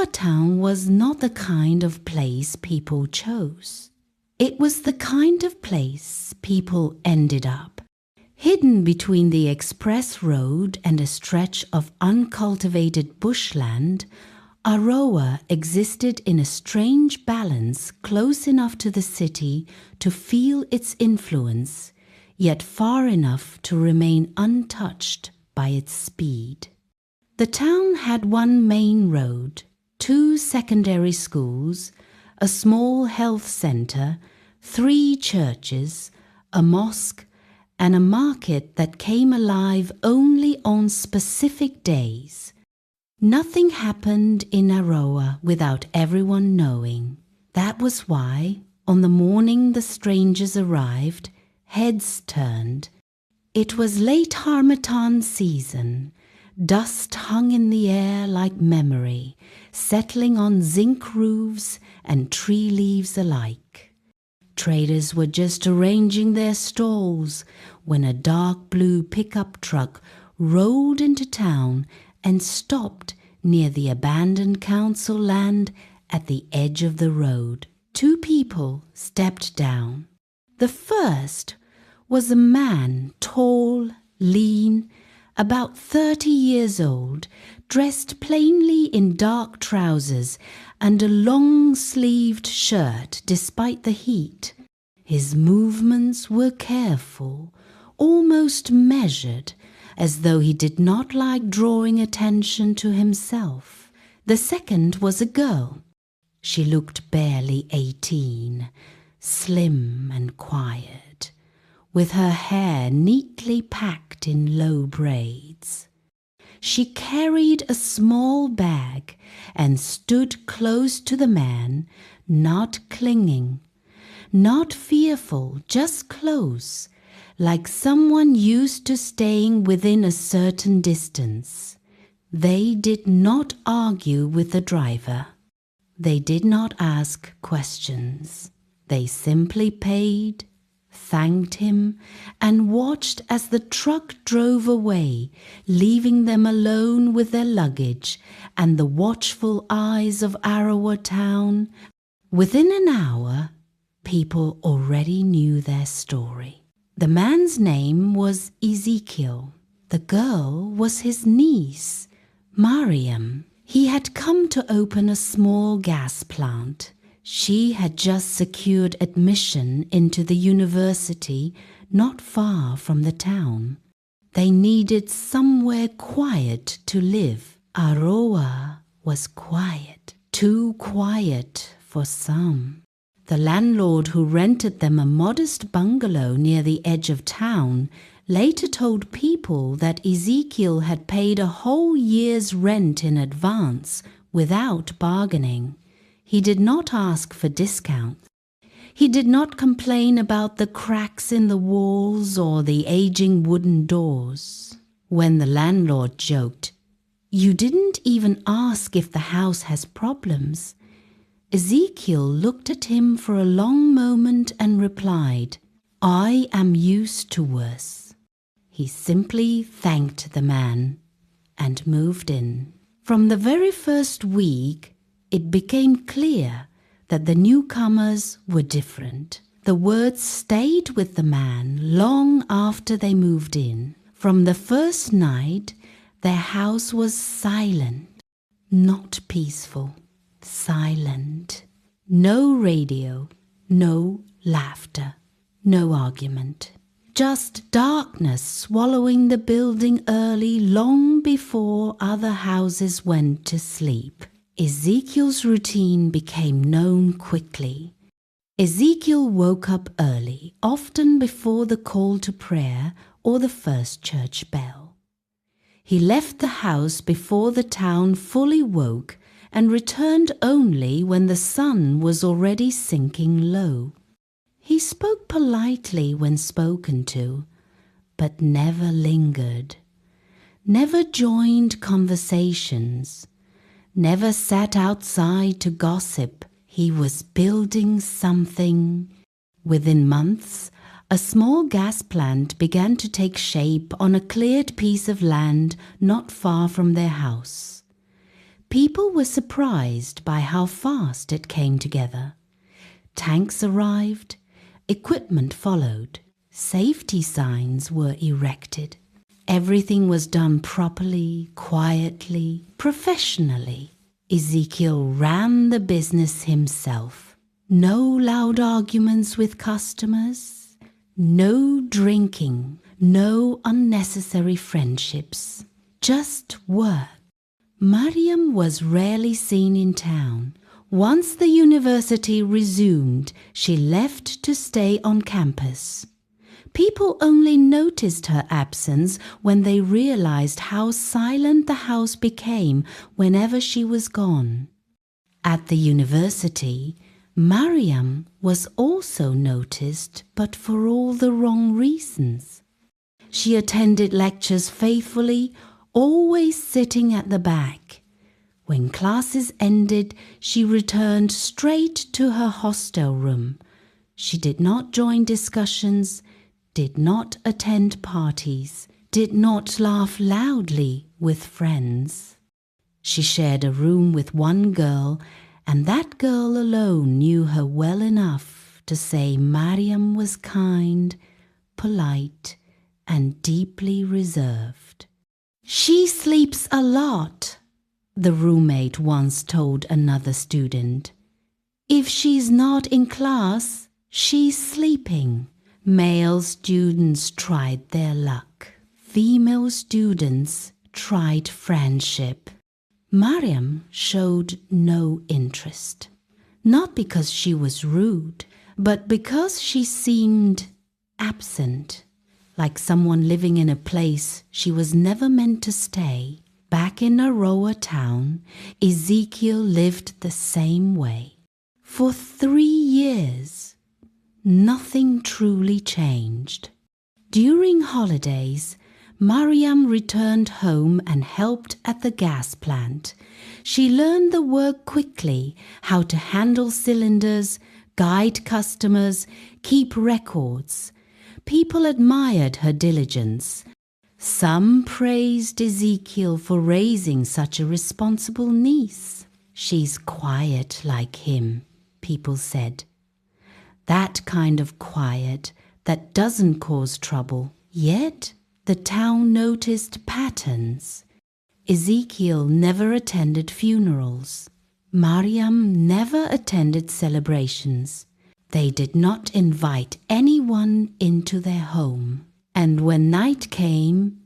Arowa Town was not the kind of place people chose. It was the kind of place people ended up. Hidden between the express road and a stretch of uncultivated bushland, Arowa existed in a strange balance, close enough to the city to feel its influence, yet far enough to remain untouched by its speed. The town had one main road, 2 secondary schools, a small health center, 3 churches, a mosque, and a market that came alive only on specific days. Nothing happened in Arowa without everyone knowing. That was why, on the morning the strangers arrived, heads turned. It was late harmattan season. Dust hung in the air like memory, settling on zinc roofs and tree leaves alike. Traders were just arranging their stalls when a dark blue pickup truck rolled into town and stopped near the abandoned council land at the edge of the road. 2 people stepped down. The first was a man, tall, lean, about 30 years old, dressed plainly in dark trousers and a long-sleeved shirt despite the heat. His movements were careful, almost measured, as though he did not like drawing attention to himself. The second was a girl. She looked barely 18, slim and quiet, with her hair neatly packed in low braids. She carried a small bag and stood close to the man, not clinging, not fearful, just close, like someone used to staying within a certain distance. They did not argue with the driver. They did not ask questions. They simply paid, thanked him, and watched as the truck drove away, leaving them alone with their luggage and the watchful eyes of Arowa Town. Within an hour, people already knew their story. The man's name was Ezekiel. The girl was his niece, Mariam. He had come to open a small gas plant. She had just secured admission into the university not far from the town. They needed somewhere quiet to live. Arowa was quiet, too quiet for some. The landlord who rented them a modest bungalow near the edge of town later told people that Ezekiel had paid a whole year's rent in advance without bargaining. He did not ask for discounts. He did not complain about the cracks in the walls or the aging wooden doors. When the landlord joked, "You didn't even ask if the house has problems," Ezekiel looked at him for a long moment and replied, "I am used to worse." He simply thanked the man and moved in. From the very first week, it became clear that the newcomers were different. The words stayed with the man long after they moved in. From the first night, their house was silent, not peaceful, silent. No radio, no laughter, no argument. Just darkness swallowing the building early, long before other houses went to sleep. Ezekiel's routine became known quickly. Ezekiel woke up early, often before the call to prayer or the first church bell. He left the house before the town fully woke and returned only when the sun was already sinking low. He spoke politely when spoken to, but never lingered, never joined conversations, never sat outside to gossip. He was building something. Within months, a small gas plant began to take shape on a cleared piece of land not far from their house. People were surprised by how fast it came together. Tanks arrived, equipment followed, safety signs were erected. Everything was done properly, quietly, professionally. Ezekiel ran the business himself. No loud arguments with customers, no drinking, no unnecessary friendships, just work. Mariam was rarely seen in town. Once the university resumed, she left to stay on campus. People only noticed her absence when they realized how silent the house became whenever she was gone. At the university, Mariam was also noticed, but for all the wrong reasons. She attended lectures faithfully, always sitting at the back. When classes ended, she returned straight to her hostel room. She did not join discussions, did not attend parties, did not laugh loudly with friends. She shared a room with one girl, and that girl alone knew her well enough to say Mariam was kind, polite, and deeply reserved. "She sleeps a lot," the roommate once told another student. "If she's not in class, she's sleeping." Male students tried their luck. Female students tried friendship. Mariam showed no interest, not because she was rude, but because she seemed absent, like someone living in a place she was never meant to stay. Back in Arowa Town, Ezekiel lived the same way. For 3 years, nothing truly changed. During holidays, Mariam returned home and helped at the gas plant. She learned the work quickly, how to handle cylinders, guide customers, keep records. People admired her diligence. Some praised Ezekiel for raising such a responsible niece. "She's quiet like him," people said. That kind of quiet that doesn't cause trouble. Yet the town noticed patterns. Ezekiel never attended funerals. Mariam never attended celebrations. They did not invite anyone into their home. And when night came,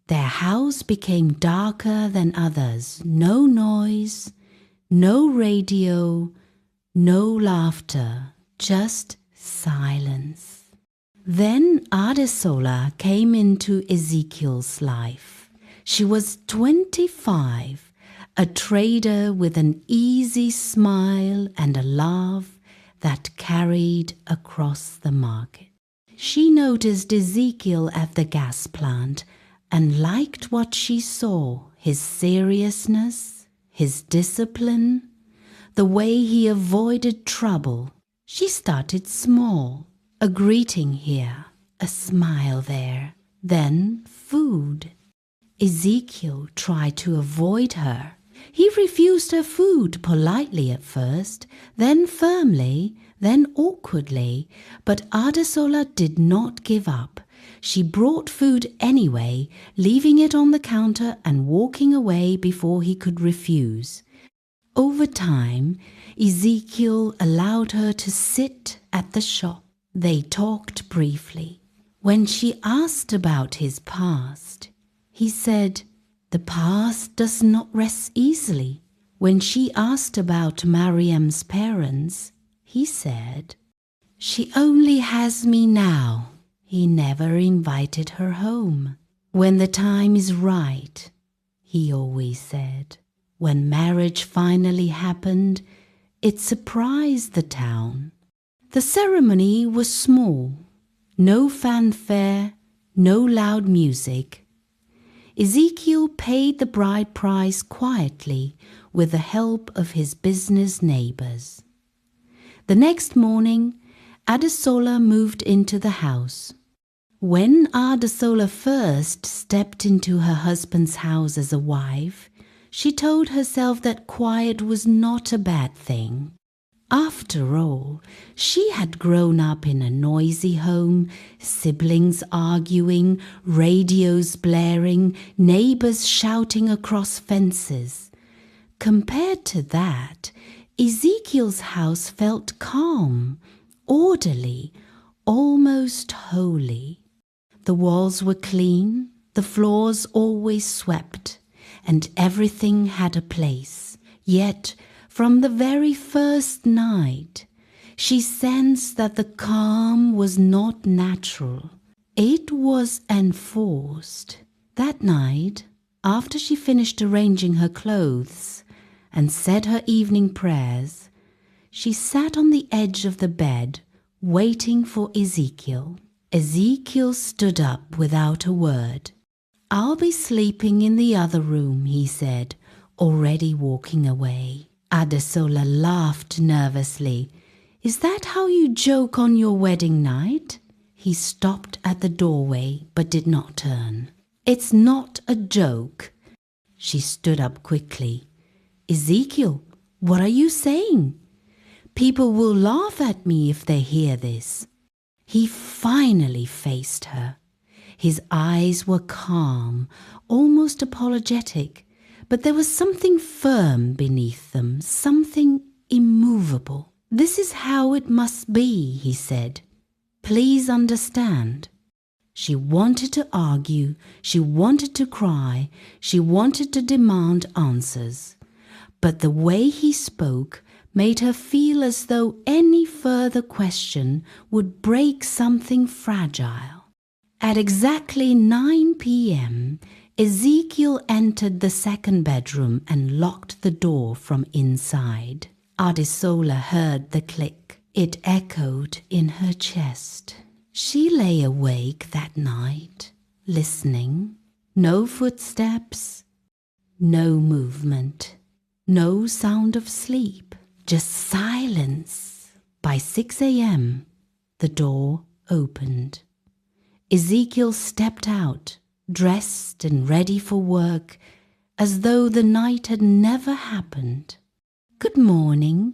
their house became darker than others. No noise, no radio, no laughter, just silence. Then Adesola came into Ezekiel's life. She was 25, a trader with an easy smile and a laugh that carried across the market. She noticed Ezekiel at the gas plant and liked what she saw, his seriousness, his discipline, the way he avoided trouble. She started small, a greeting here, a smile there, then food. Ezekiel tried to avoid her. He refused her food politely at first, then firmly, then awkwardly, but Adesola did not give up. She brought food anyway, leaving it on the counter and walking away before he could refuse. Over time, Ezekiel allowed her to sit at the shop. They talked briefly. When she asked about his past, he said, "The past does not rest easily." When she asked about Mariam's parents, he said, "She only has me now." He never invited her home. "When the time is right," he always said. When marriage finally happened, it surprised the town. The ceremony was small, no fanfare, no loud music. Ezekiel paid the bride price quietly with the help of his business neighbors. The next morning, Adesola moved into the house. When Adesola first stepped into her husband's house as a wife, She told herself that quiet was not a bad thing. After all, she had grown up in a noisy home, siblings arguing, radios blaring, neighbors shouting across fences. Compared to that, Ezekiel's house felt calm, orderly, almost holy. The walls were clean, the floors always swept, and everything had a place. Yet, from the very first night, she sensed that the calm was not natural. It was enforced. That night, after she finished arranging her clothes and said her evening prayers, she sat on the edge of the bed, waiting for Ezekiel. Ezekiel stood up without a word. "I'll be sleeping in the other room," he said, already walking away. Adesola laughed nervously. "Is that how you joke on your wedding night?" He stopped at the doorway but did not turn. "It's not a joke." She stood up quickly. "Ezekiel, what are you saying? People will laugh at me if they hear this." He finally faced her. His eyes were calm, almost apologetic, but there was something firm beneath them, something immovable. "This is how it must be," he said. "Please understand." She wanted to argue, she wanted to cry, she wanted to demand answers. But the way he spoke made her feel as though any further question would break something fragile. At exactly 9 p.m., Ezekiel entered the second bedroom and locked the door from inside. Adesola heard the click. It echoed in her chest. She lay awake that night, listening. No footsteps, no movement, no sound of sleep, just silence. By 6 a.m., the door opened. Ezekiel stepped out, dressed and ready for work, as though the night had never happened. "Good morning,"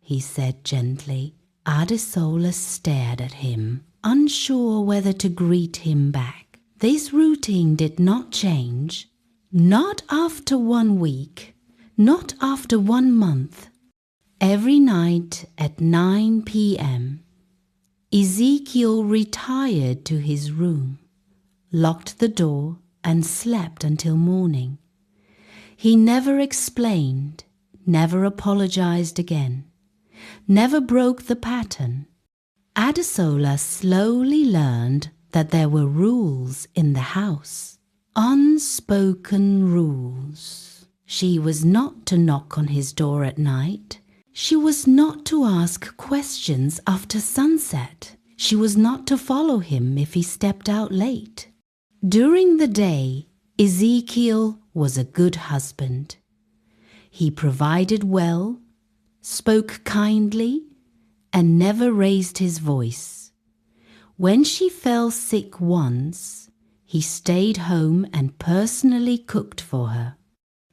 he said gently. Adesola stared at him, unsure whether to greet him back. This routine did not change. Not after 1 week, not after 1 month. Every night at 9 p.m., Ezekiel retired to his room, locked the door, and slept until morning. He never explained, never apologized again, never broke the pattern. Adesola slowly learned that there were rules in the house, unspoken rules. She was not to knock on his door at night. She was not to ask questions after sunset. She was not to follow him if he stepped out late. During the day, Ezekiel was a good husband. He provided well, spoke kindly, and never raised his voice. When she fell sick once, he stayed home and personally cooked for her.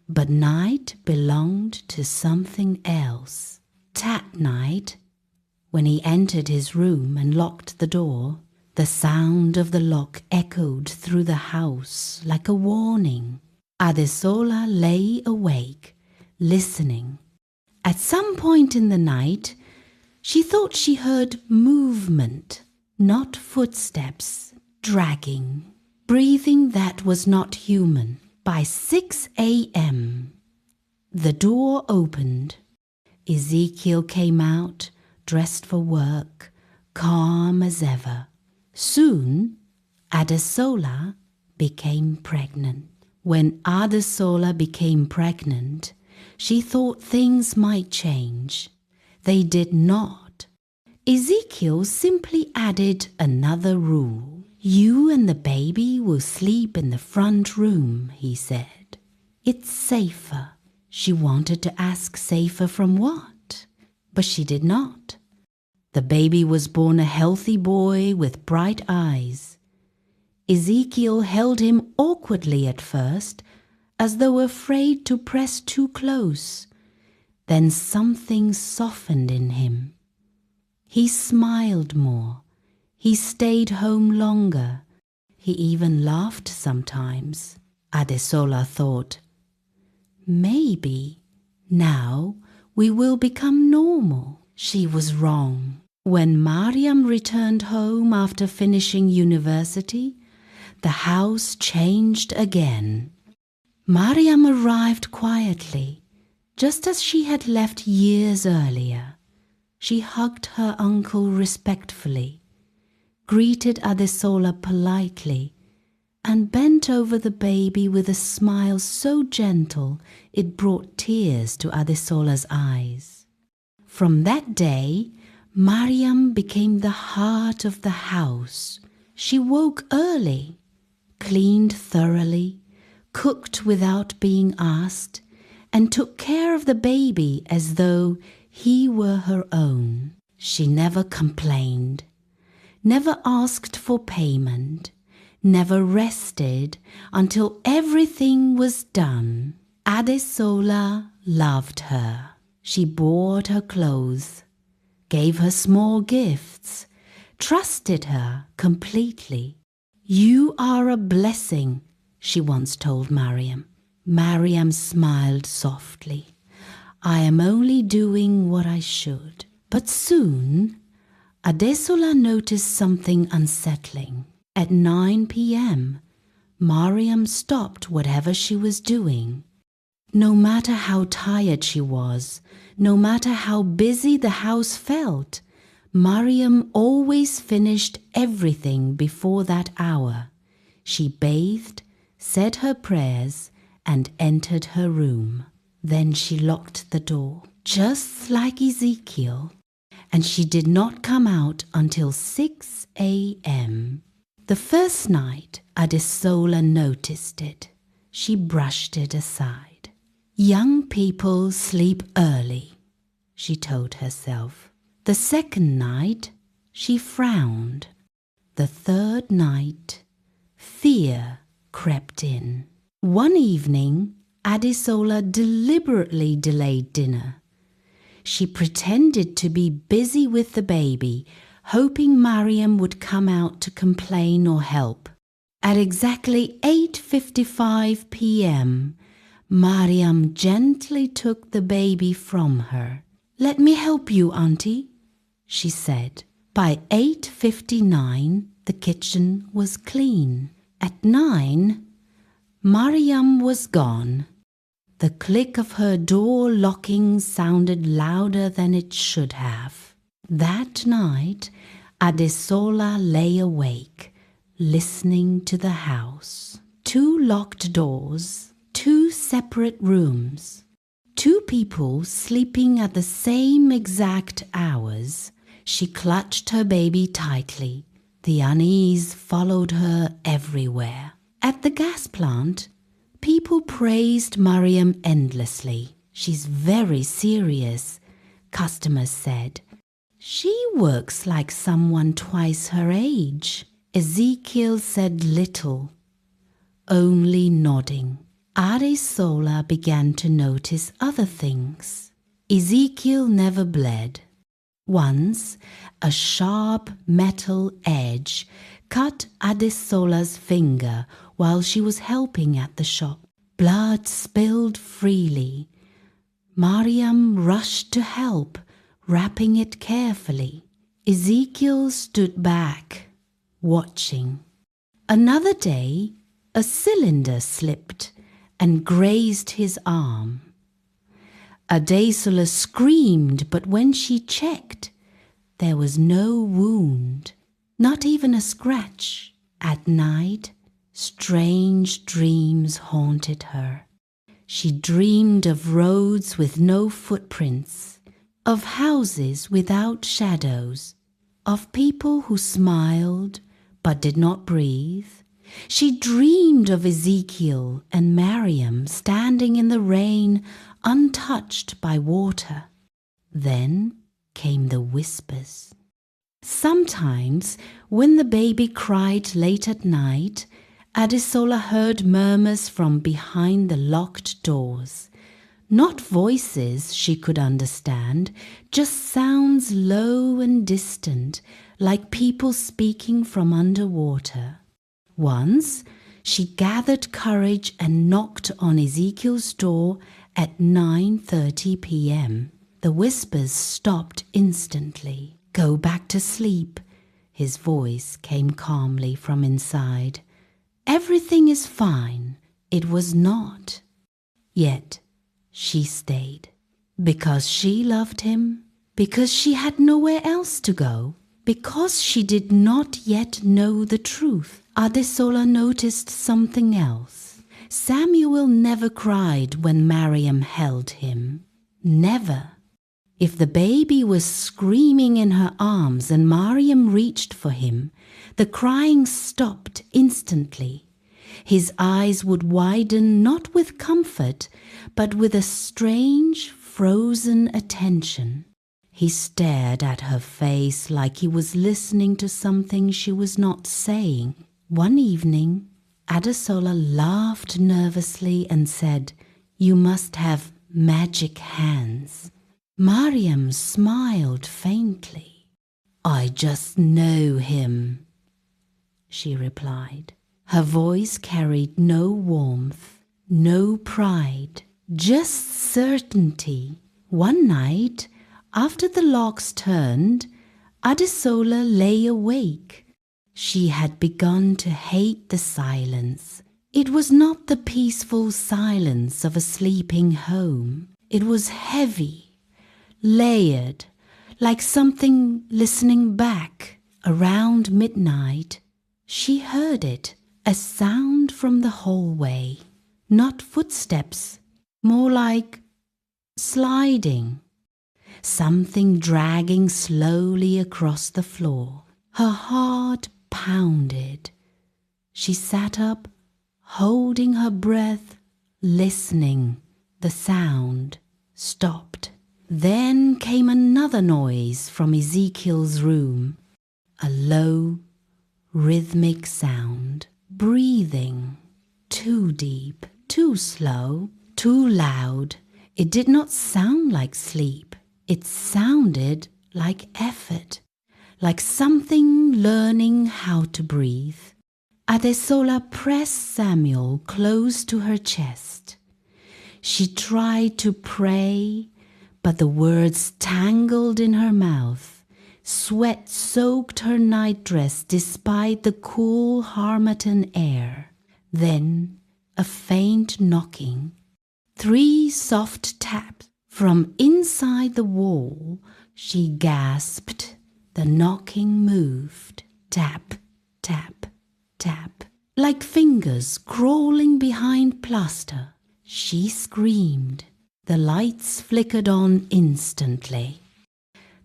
But night belonged to something else. That night, when he entered his room and locked the door, the sound of the lock echoed through the house like a warning. Adesola lay awake, listening. At some point in the night, she thought she heard movement, not footsteps, dragging, breathing that was not human. By 6 a.m., the door opened. Ezekiel came out, dressed for work, calm as ever. Soon, Adesola became pregnant. When Adesola became pregnant, she thought things might change. They did not. Ezekiel simply added another rule. "You and the baby will sleep in the front room," he said. "It's safer." She wanted to ask safer from what? But she did not. The baby was born a healthy boy with bright eyes. Ezekiel held him awkwardly at first, as though afraid to press too close. Then something softened in him. He smiled more. He stayed home longer. He even laughed sometimes. Adesola thought, maybe now we will become normal. She was wrong. When Mariam returned home after finishing university, the house changed again. Mariam arrived quietly, just as she had left years earlier. She hugged her uncle respectfully, greeted Adesola politely, and bent over the baby with a smile so gentle it brought tears to Adesola's eyes. From that day, Mariam became the heart of the house. She woke early, cleaned thoroughly, cooked without being asked, and took care of the baby as though he were her own. She never complained, never asked for payment, never rested until everything was done. Adesola loved her. She bought her clothes, gave her small gifts, trusted her completely. "You are a blessing," she once told Mariam. Mariam smiled softly. "I am only doing what I should." But soon, Adesola noticed something unsettling. At 9 p.m., Mariam stopped whatever she was doing. No matter how tired she was, no matter how busy the house felt, Mariam always finished everything before that hour. She bathed, said her prayers, and entered her room. Then she locked the door, just like Ezekiel, and she did not come out until 6 a.m. The first night, Adesola noticed it. She brushed it aside. "Young people sleep early," she told herself. The second night, she frowned. The third night, fear crept in. One evening, Adesola deliberately delayed dinner. She pretended to be busy with the baby, hoping Mariam would come out to complain or help. At exactly 8:55 p.m., Mariam gently took the baby from her. "Let me help you, Auntie," she said. By 8:59, the kitchen was clean. At 9, Mariam was gone. The click of her door locking sounded louder than it should have. That night, Adesola lay awake, listening to the house. 2 locked doors, 2 separate rooms, 2 people sleeping at the same exact hours. She clutched her baby tightly. The unease followed her everywhere. At the gas plant, people praised Mariam endlessly. "She's very serious," customers said. "She works like someone twice her age." Ezekiel said little, only nodding. Adesola began to notice other things. Ezekiel never bled. Once, a sharp metal edge cut Adesola's finger while she was helping at the shop. Blood spilled freely. Mariam rushed to help, wrapping it carefully. Ezekiel stood back, watching. Another day, a cylinder slipped and grazed his arm. Adesola screamed, but when she checked, there was no wound, not even a scratch. At night, strange dreams haunted her. She dreamed of roads with no footprints, of houses without shadows, of people who smiled but did not breathe. She dreamed of Ezekiel and Mariam standing in the rain, untouched by water. Then came the whispers. Sometimes, when the baby cried late at night, Adesola heard murmurs from behind the locked doors. Not voices she could understand, just sounds low and distant, like people speaking from underwater. Once, she gathered courage and knocked on Ezekiel's door at 9:30 p.m. The whispers stopped instantly. "Go back to sleep," his voice came calmly from inside. "Everything is fine." It was not. Yet she stayed. Because she loved him, because she had nowhere else to go, because she did not yet know the truth. Adesola noticed something else. Samuel never cried when Mariam held him. Never. If the baby was screaming in her arms and Mariam reached for him, the crying stopped instantly. His eyes would widen not with comfort, but with a strange, frozen attention. He stared at her face like he was listening to something she was not saying. One evening, Adesola laughed nervously and said, "You must have magic hands." Mariam smiled faintly. "I just know him," she replied. Her voice carried no warmth, no pride, just certainty. One night, after the locks turned, Adesola lay awake. She had begun to hate the silence. It was not the peaceful silence of a sleeping home. It was heavy, layered, like something listening back. Around midnight, she heard it, a sound from the hallway. Not footsteps, more like sliding. Something dragging slowly across the floor. Her heart pounded. She sat up, holding her breath, listening. The sound stopped. Then came another noise from Ezekiel's room. A low, rhythmic sound. Breathing. Too deep, too slow, too loud. It did not sound like sleep. It sounded like effort, like something learning how to breathe. Adesola pressed Samuel close to her chest. She tried to pray, but the words tangled in her mouth. Sweat soaked her nightdress despite the cool Harmattan air. Then a faint knocking. 3 soft taps from inside the wall. She gasped. The knocking moved. Tap, tap, tap. Like fingers crawling behind plaster. She screamed. The lights flickered on instantly.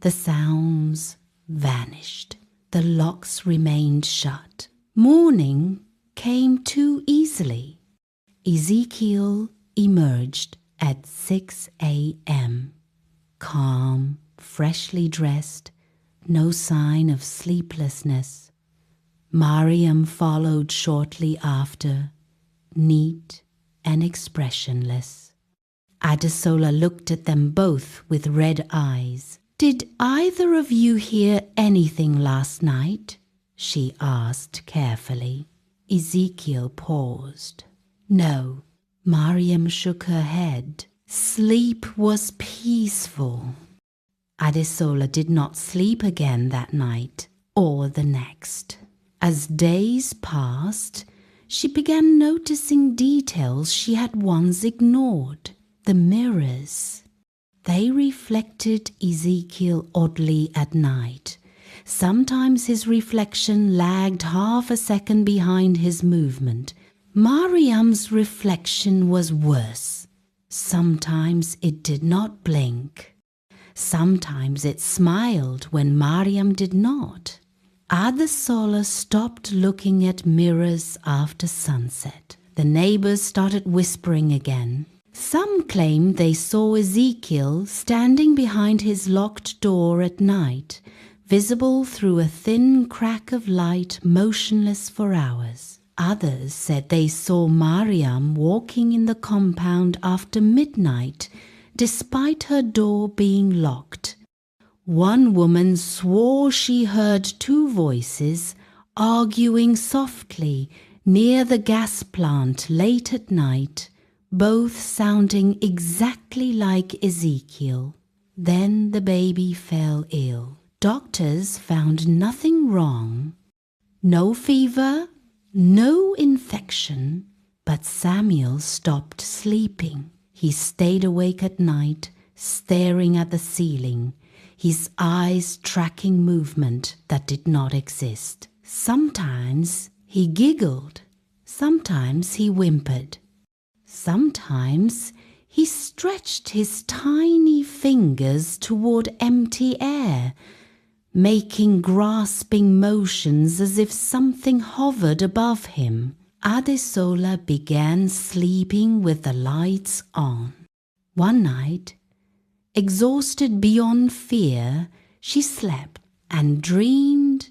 The sounds vanished. The locks remained shut. Morning came too easily. Ezekiel emerged at 6 a.m. Calm, freshly dressed, no sign of sleeplessness. Mariam followed shortly after, neat and expressionless. Adesola looked at them both with red eyes. "Did either of you hear anything last night?" she asked carefully. Ezekiel paused. "No." Mariam shook her head. Sleep was peaceful. Adesola did not sleep again that night or the next. As days passed, she began noticing details she had once ignored. The mirrors. They reflected Ezekiel oddly at night. Sometimes his reflection lagged half a second behind his movement. Mariam's reflection was worse. Sometimes it did not blink. Sometimes it smiled when Mariam did not. Adesola stopped looking at mirrors after sunset. The neighbors started whispering again. Some claimed they saw Ezekiel standing behind his locked door at night, visible through a thin crack of light, motionless for hours. Others said they saw Mariam walking in the compound after midnight, despite her door being locked. One woman swore she heard two voices arguing softly near the gas plant late at night, both sounding exactly like Ezekiel. Then the baby fell ill. Doctors found nothing wrong. No fever, no infection, but Samuel stopped sleeping. He stayed awake at night, staring at the ceiling, his eyes tracking movement that did not exist. Sometimes he giggled, sometimes he whimpered. Sometimes he stretched his tiny fingers toward empty air, making grasping motions as if something hovered above him. Adesola began sleeping with the lights on. One night, exhausted beyond fear, she slept and dreamed